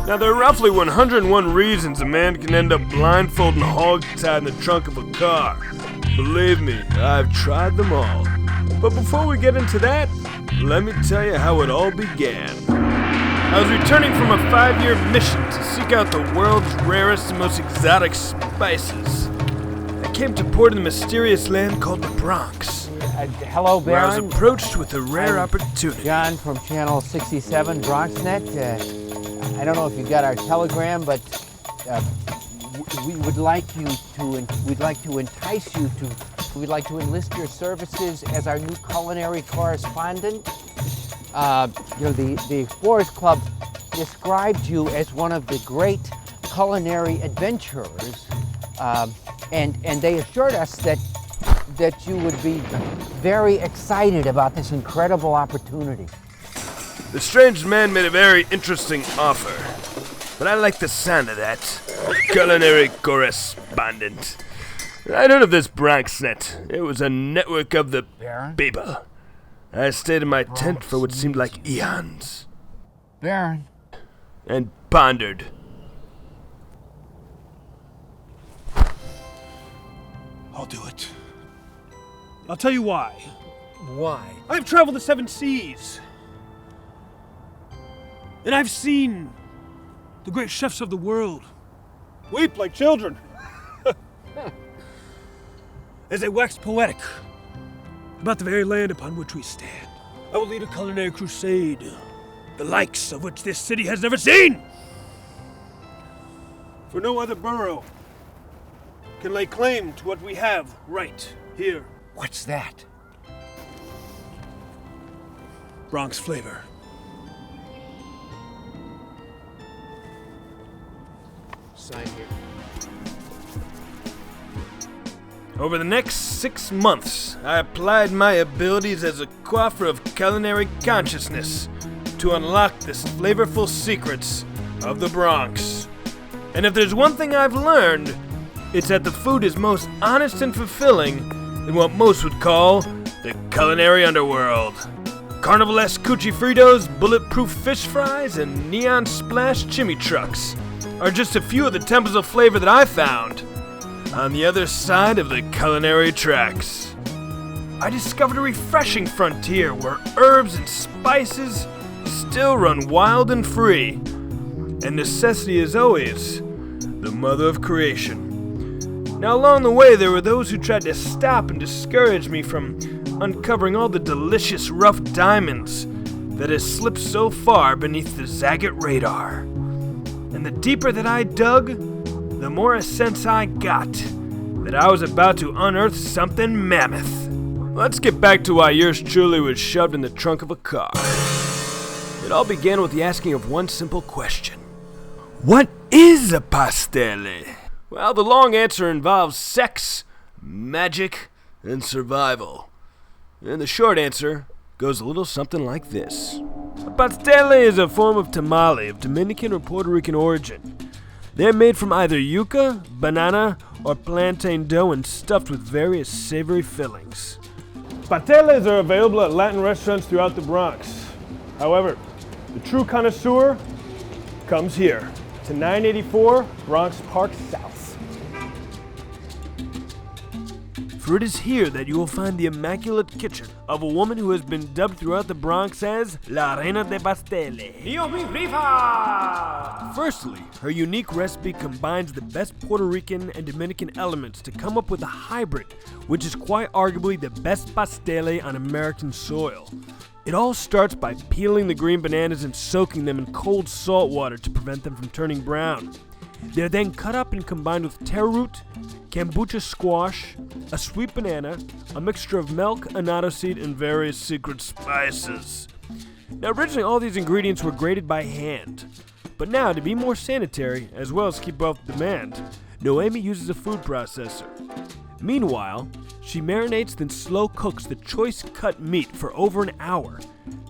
Now, there are roughly 101 reasons a man can end up blindfolded and hog-tied in the trunk of a car. Believe me, I've tried them all. But before we get into that, let me tell you how it all began. I was returning from a 5-year mission to seek out the world's rarest and most exotic spices. I came to port in the mysterious land called the Bronx. Hello, Baron. Where I was approached with a rare opportunity. John from Channel 67, BronxNet. I don't know if you got our telegram, but we would like to entice you to. We'd like to enlist your services as our new culinary correspondent. The Explorers Club described you as one of the great culinary adventurers, and they assured us that you would be very excited about this incredible opportunity. The strange man made a very interesting offer, but I like the sound of that. Culinary correspondent. I'd heard of this BronxNet. It was a network of the Baron? people. I stayed in my tent for what seemed like eons. Baron. And pondered. I'll do it. I'll tell you why. Why? I've traveled the 7 seas. And I've seen the great chefs of the world weep like children as they wax poetic about the very land upon which we stand. I will lead a culinary crusade, the likes of which this city has never seen. For no other borough can lay claim to what we have right here. What's that? Bronx Flavor. Sign here. Over the next 6 months, I applied my abilities as a coiffeur of culinary consciousness to unlock the flavorful secrets of the Bronx. And if there's one thing I've learned, it's that the food is most honest and fulfilling in what most would call the culinary underworld. Carnival-esque Coochie Fritos, bulletproof fish fries, and neon splash chimney trucks are just a few of the temples of flavor that I found on the other side of the culinary tracks. I discovered a refreshing frontier where herbs and spices still run wild and free, and necessity is always the mother of creation. Now, along the way, there were those who tried to stop and discourage me from uncovering all the delicious rough diamonds that has slipped so far beneath the Zagat radar. And the deeper that I dug, the more a sense I got that I was about to unearth something mammoth. Let's get back to why yours truly was shoved in the trunk of a car. It all began with the asking of one simple question. What is a pastel? Well, the long answer involves sex, magic, and survival. And the short answer goes a little something like this. A pastel is a form of tamale of Dominican or Puerto Rican origin. They're made from either yuca, banana, or plantain dough and stuffed with various savory fillings. Pasteles are available at Latin restaurants throughout the Bronx. However, the true connoisseur comes here to 984 Bronx Park South. For it is here that you will find the immaculate kitchen of a woman who has been dubbed throughout the Bronx as La Reina de Pasteles. Firstly, her unique recipe combines the best Puerto Rican and Dominican elements to come up with a hybrid, which is quite arguably the best pastele on American soil. It all starts by peeling the green bananas and soaking them in cold salt water to prevent them from turning brown. They're then cut up and combined with taro root, kombucha squash, a sweet banana, a mixture of milk, annatto seed, and various secret spices. Now, originally all these ingredients were grated by hand, but now, to be more sanitary, as well as keep up demand, Noemi uses a food processor. Meanwhile, she marinates then slow cooks the choice cut meat for over an hour,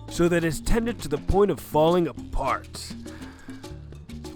so that it's tender to the point of falling apart.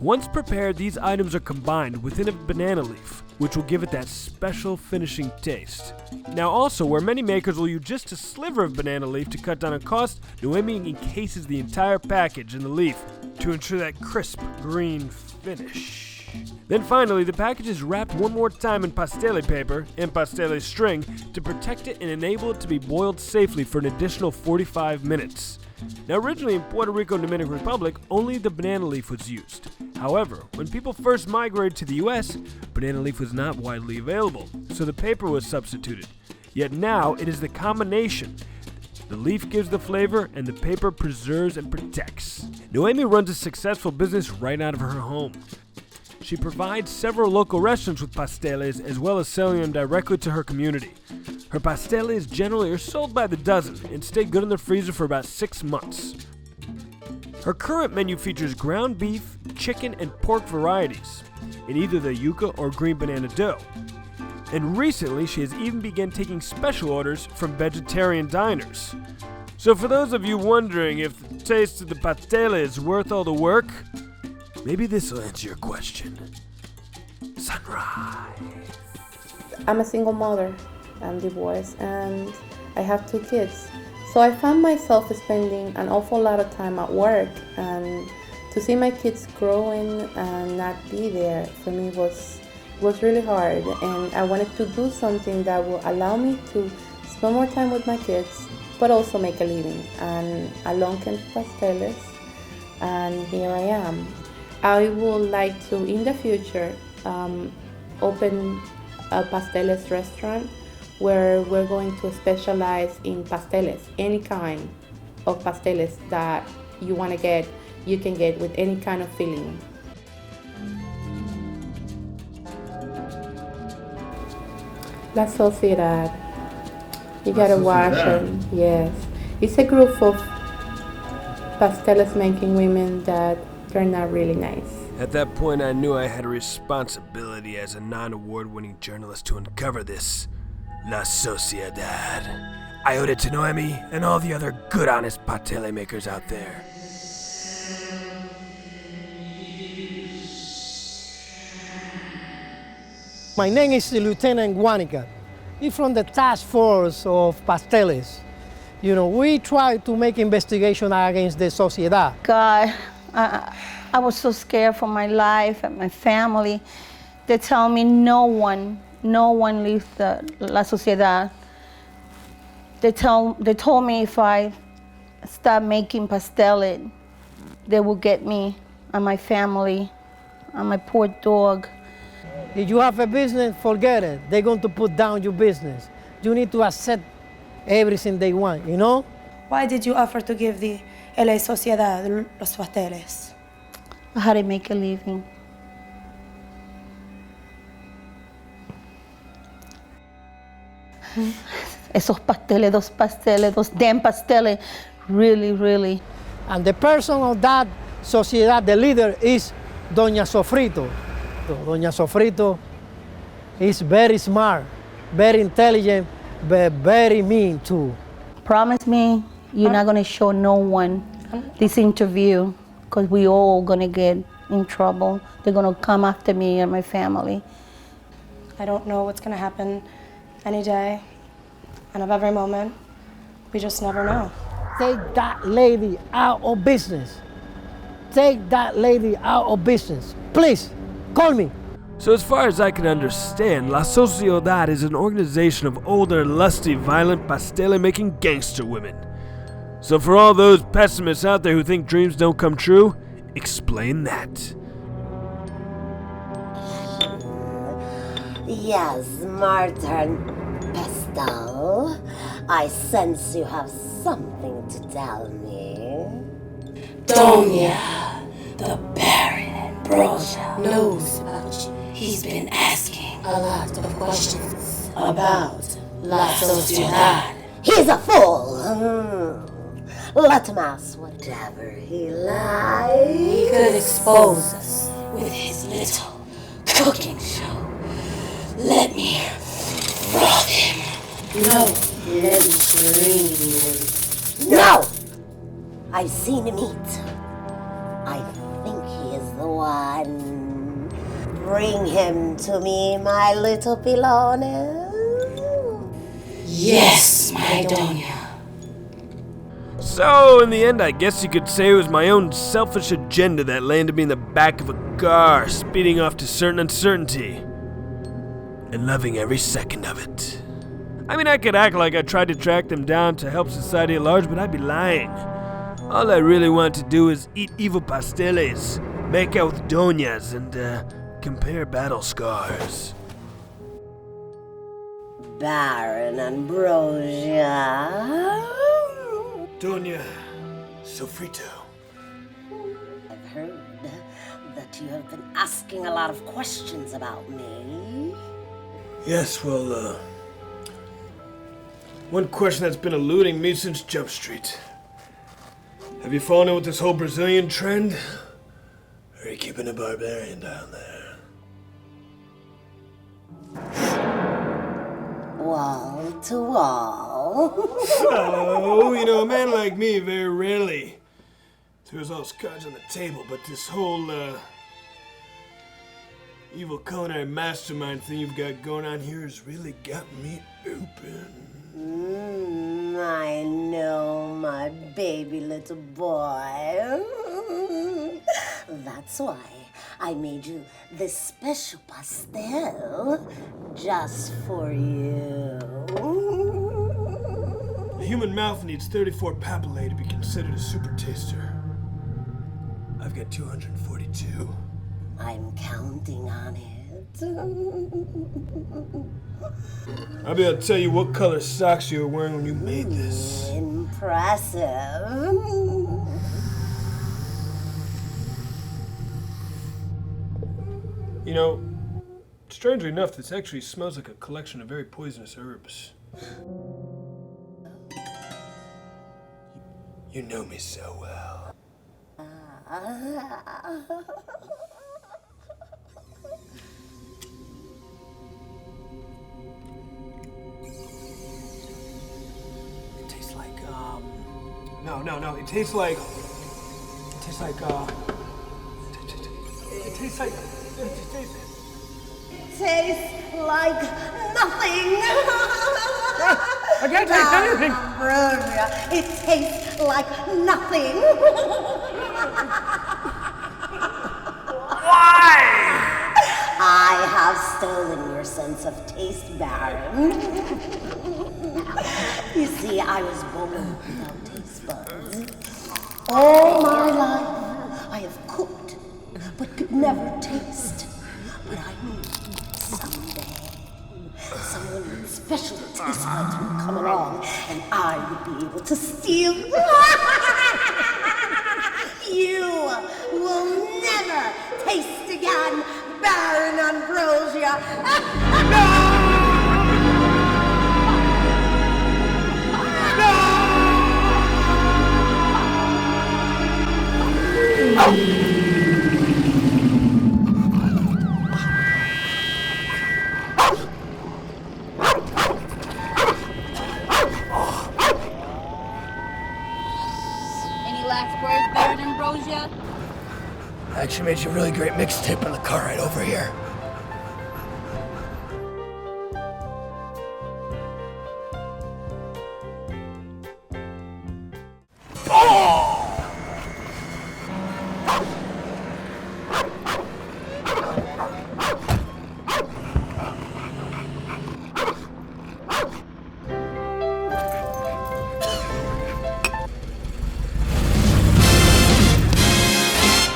Once prepared, these items are combined within a banana leaf, which will give it that special finishing taste. Now also, where many makers will use just a sliver of banana leaf to cut down on cost, Noemi encases the entire package in the leaf to ensure that crisp green finish. Then finally, the package is wrapped one more time in Pastel paper and Pastel string to protect it and enable it to be boiled safely for an additional 45 minutes. Now originally in Puerto Rico and Dominican Republic, only the banana leaf was used. However, when people first migrated to the US, banana leaf was not widely available, so the paper was substituted. Yet now it is the combination. The leaf gives the flavor and the paper preserves and protects. Noemi runs a successful business right out of her home. She provides several local restaurants with pasteles as well as selling them directly to her community. Her pasteles generally are sold by the dozen and stay good in the freezer for about 6 months. Her current menu features ground beef, chicken, and pork varieties in either the yuca or green banana dough. And recently, she has even begun taking special orders from vegetarian diners. So for those of you wondering if the taste of the pastele is worth all the work, maybe this will answer your question. Sunrise. I'm a single mother. I'm divorced and I have 2 kids. So I found myself spending an awful lot of time at work, and to see my kids growing and not be there for me was really hard. And I wanted to do something that would allow me to spend more time with my kids, but also make a living. And along came Pasteles, and here I am. I would like to, in the future, open a Pasteles restaurant where we're going to specialize in pasteles. Any kind of pasteles that you want to get, you can get with any kind of filling. La Sociedad. You gotta watch them. Yes. It's a group of pasteles making women that they're not really nice. At that point, I knew I had a responsibility as a non-award-winning journalist to uncover this La Sociedad. I owed it to Noemi and all the other good, honest pastele makers out there. My name is Lieutenant Guanica. I'm from the task force of pasteles. You know, we try to make investigation against the Sociedad. God, I was so scared for my life and my family. They tell me no one leaves the La Sociedad. They told me if I stop making pasteles, they will get me and my family and my poor dog. If you have a business, forget it. They're going to put down your business. You need to accept everything they want, you know? Why did you offer to give the La Sociedad los pasteles? I had to make a living. Esos pasteles, those damn pasteles, really. And the person of that Sociedad, the leader, is Doña Sofrito. Doña Sofrito is very smart, very intelligent, but very mean too. Promise me you're not gonna show no one this interview, because we all gonna get in trouble. They're gonna come after me and my family. I don't know what's gonna happen any day and of every moment. We just never know. Take that lady out of business. Take that lady out of business. Please, call me. So as far as I can understand, La Sociedad is an organization of older, lusty, violent, pastele-making gangster women. So for all those pessimists out there who think dreams don't come true, explain that. Yes, Martin Pastel. I sense you have something to tell me. Doña, the Baron Ambrosia knows about you. He's been asking a lot of questions about La Sociedad. He's a fool. Let him ask whatever he likes. He could expose us with his little cooking show. Let me rob him. No. Let me scream. No! I've seen him eat. I think he is the one. on. Bring him to me, my little pilone. Yes, my doña. So, in the end, I guess you could say it was my own selfish agenda that landed me in the back of a car, speeding off to certain uncertainty. And loving every second of it. I mean, I could act like I tried to track them down to help society at large, but I'd be lying. All I really want to do is eat evil pasteles, make out with doñas, and compare battle scars. Baron Ambrosia. Doña Sofrito. I've heard that you have been asking a lot of questions about me. Yes, well, one question that's been eluding me since Jump Street. Have you fallen in with this whole Brazilian trend? Or are you keeping a barbarian down there? Wall to wall. Oh, a man like me very rarely throws all his cards on the table, but this whole, evil culinary mastermind thing you've got going on here has really got me open. I know, my baby little boy. That's why I made you this special pastel just for you. The human mouth needs 34 papillae to be considered a super taster. I've got 242. I'm counting on it. I'll be able to tell you what color socks you were wearing when you made this. Impressive. Strangely enough, this actually smells like a collection of very poisonous herbs. You know me so well. It tastes like, no, it tastes like, Tastes like nothing. I can't taste anything. Ambrosia, it tastes like nothing. Why? I have stolen your sense of taste, Baron. You see, I was born without taste buds. All my life, I have cooked, but could never taste. But I knew someday, someone with special taste buds would come along, and I would be able to steal. You will never taste again, Baron Ambrosia. Baron Ambrosia? I actually made you a really great mixtape in the car right over here.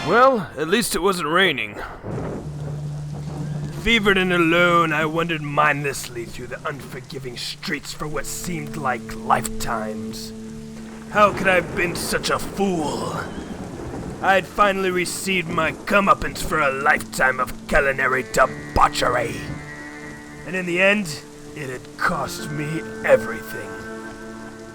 Well, at least it wasn't raining. Fevered and alone, I wandered mindlessly through the unforgiving streets for what seemed like lifetimes. How could I have been such a fool? I had finally received my comeuppance for a lifetime of culinary debauchery. And in the end, it had cost me everything.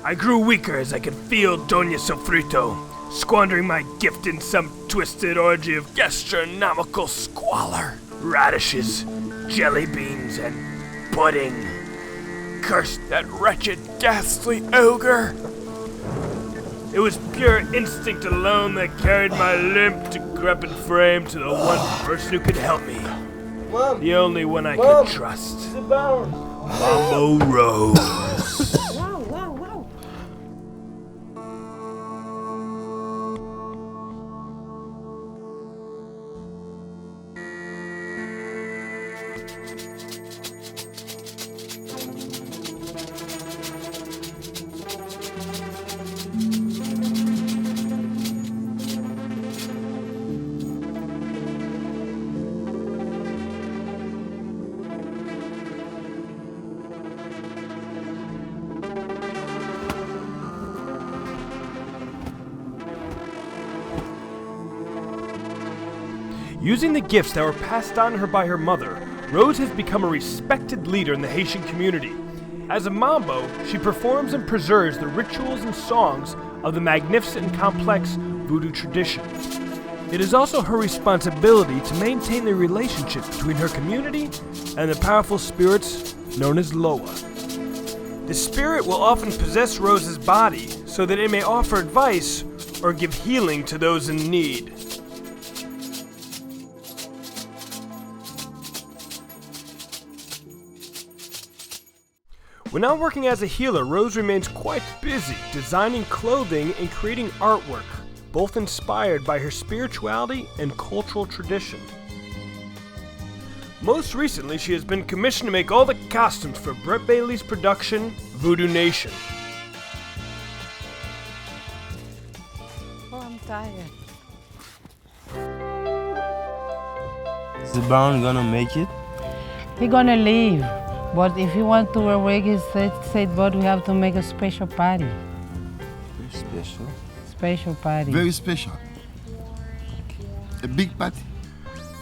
I grew weaker as I could feel Doña Sofrito, squandering my gift in some twisted orgy of gastronomical squalor. Radishes, jelly beans, and pudding. Cursed that wretched, ghastly ogre. It was pure instinct alone that carried my limp, decrepit frame to the one person who could help me. Mom! The only one I Mom! could trust. The Baron! Mambo Rose. Using the gifts that were passed on to her by her mother, Rose has become a respected leader in the Haitian community. As a mambo, she performs and preserves the rituals and songs of the magnificent and complex Vodou tradition. It is also her responsibility to maintain the relationship between her community and the powerful spirits known as Loa. The spirit will often possess Rose's body so that it may offer advice or give healing to those in need. When not working as a healer, Rose remains quite busy designing clothing and creating artwork, both inspired by her spirituality and cultural tradition. Most recently, she has been commissioned to make all the costumes for Brett Bailey's production, Vodou Nation. Oh, I'm tired. Is the Baron gonna make it? He gonna leave. But if you want to work, he said, but we have to make a special party. Very special. Special party. Very special. A big party.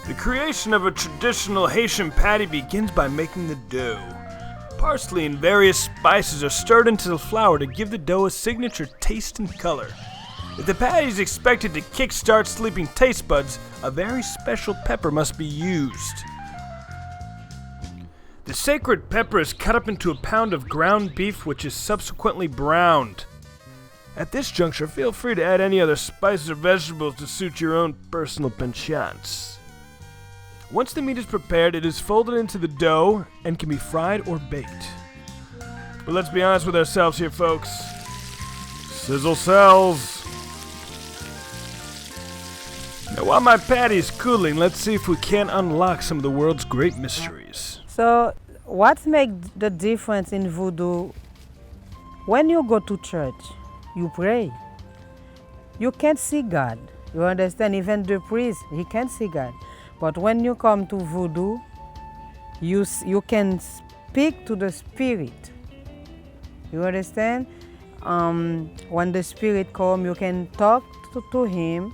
The creation of a traditional Haitian patty begins by making the dough. Parsley and various spices are stirred into the flour to give the dough a signature taste and color. If the patty is expected to kickstart sleeping taste buds, a very special pepper must be used. The sacred pepper is cut up into a pound of ground beef, which is subsequently browned. At this juncture, feel free to add any other spices or vegetables to suit your own personal penchants. Once the meat is prepared, it is folded into the dough and can be fried or baked. But let's be honest with ourselves here, folks. Sizzle sells. Now, while my patty is cooling, let's see if we can't unlock some of the world's great mysteries. So, what makes the difference in Vodou? When you go to church, you pray. You can't see God. You understand? Even the priest, he can't see God. But when you come to Vodou, you can speak to the spirit. You understand? When the spirit comes, you can talk to him.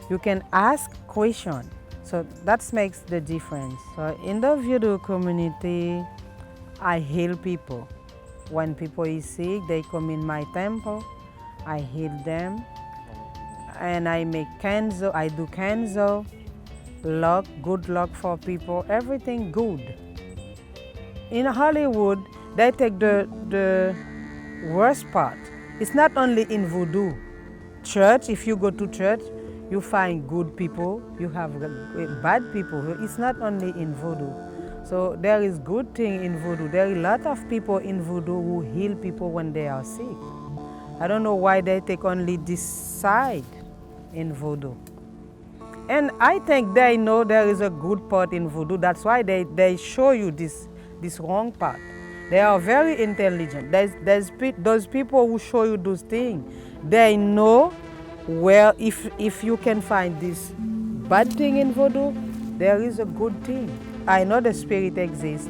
You can ask questions. So that makes the difference. So in the Vodou community, I heal people. When people is sick, they come in my temple. I heal them. And I make canzo, I do canzo, luck, good luck for people, everything good. In Hollywood, they take the worst part. It's not only in Vodou. Church, if you go to church, you find good people, you have bad people. It's not only in Vodou. So there is good thing in Vodou. There are a lot of people in Vodou who heal people when they are sick. I don't know why they take only this side in Vodou. And I think they know there is a good part in Vodou. That's why they show you this wrong part. They are very intelligent. There's those people who show you those things. They know where if you can find this bad thing in Vodou, there is a good thing. I know the spirit exists.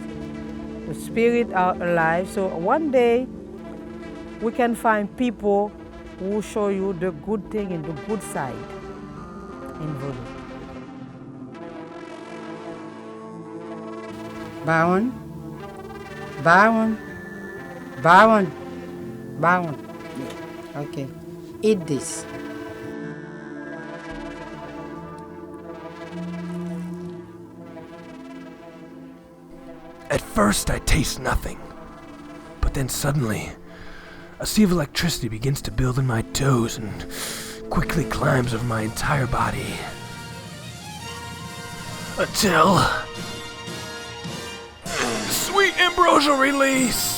The spirit are alive. So one day we can find people who show you the good thing and the good side in Vodou. Baron, Baron, Baron, Baron. Okay, eat this. At first, I taste nothing, but then suddenly, a sea of electricity begins to build in my toes and quickly climbs over my entire body. Until... sweet Ambrosia release!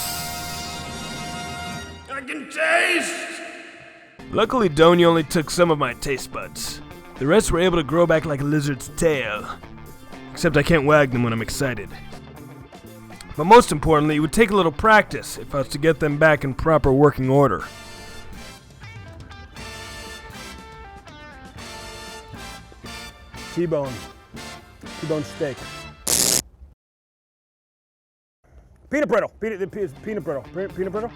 I can taste! Luckily, Donya only took some of my taste buds. The rest were able to grow back like a lizard's tail. Except I can't wag them when I'm excited. But most importantly, it would take a little practice if I was to get them back in proper working order. T-bone steak. Peanut brittle. Peanut brittle. Peanut brittle.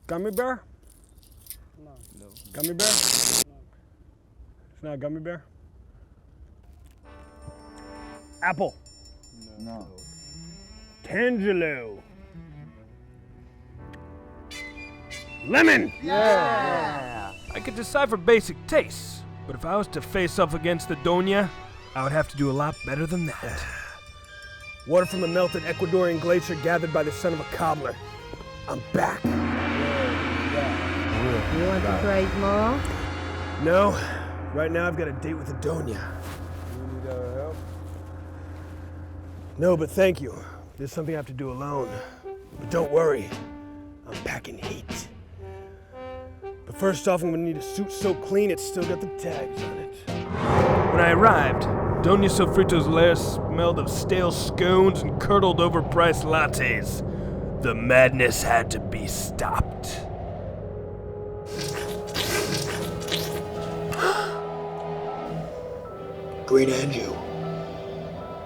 Gummy bear? No. Gummy bear? No. It's not a gummy bear? Apple? No. Tangelo? Lemon? Yeah! I could decipher basic tastes, but if I was to face off against the Donya, I would have to do a lot better than that. Water from a melted Ecuadorian glacier gathered by the son of a cobbler. I'm back. You want to try it more? No. Right now I've got a date with the Donya. You need our help? No, but thank you. There's something I have to do alone. But don't worry. I'm packing heat. But first off, I'm gonna need a suit so clean it's still got the tags on it. When I arrived, Doña Sofrito's lair smelled of stale scones and curdled overpriced lattes. The madness had to be stopped. Green Anjou.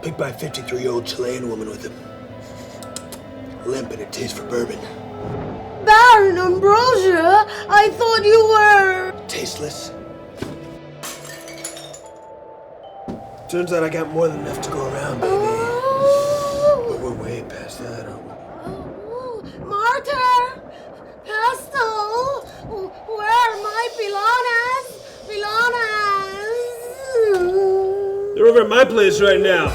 Picked by a 53-year-old Chilean woman with a limp and a taste for bourbon. Baron Ambrosia, I thought you were... Tasteless. Turns out I got more than enough to go around, baby. But we're way past that, aren't we? Martyr! Pastel! Where are my pilonas? They're over at my place right now.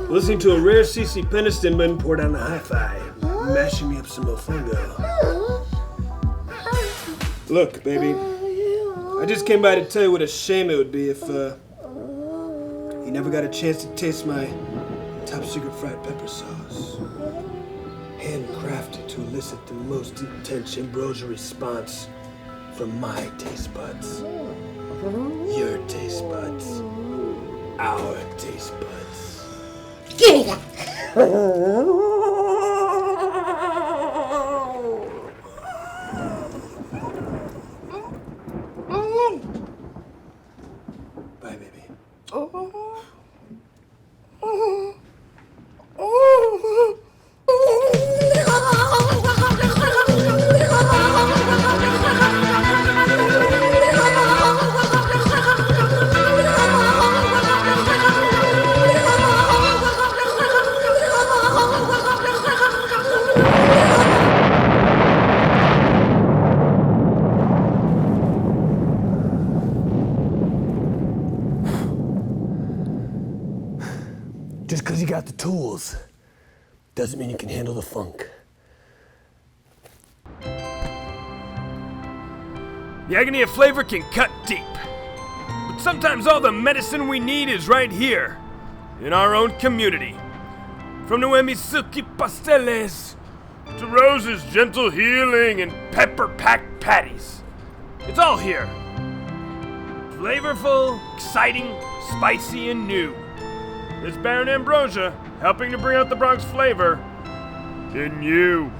Listening to a rare CC Peniston been poured on the hi-fi. Mashing me up some mofongo. Look, baby. I just came by to tell you what a shame it would be if, you never got a chance to taste my top secret fried pepper sauce. Handcrafted to elicit the most intense ambrosia response from my taste buds. Your taste buds. Our taste buds. Give me that! Bye, baby. Just because you got the tools doesn't mean you can handle the funk. The agony of flavor can cut deep. But sometimes all the medicine we need is right here, in our own community. From Noemi's silky pasteles to Rose's gentle healing and pepper-packed patties. It's all here. Flavorful, exciting, spicy, and new. It's Baron Ambrosia, helping to bring out the Bronx flavor in you.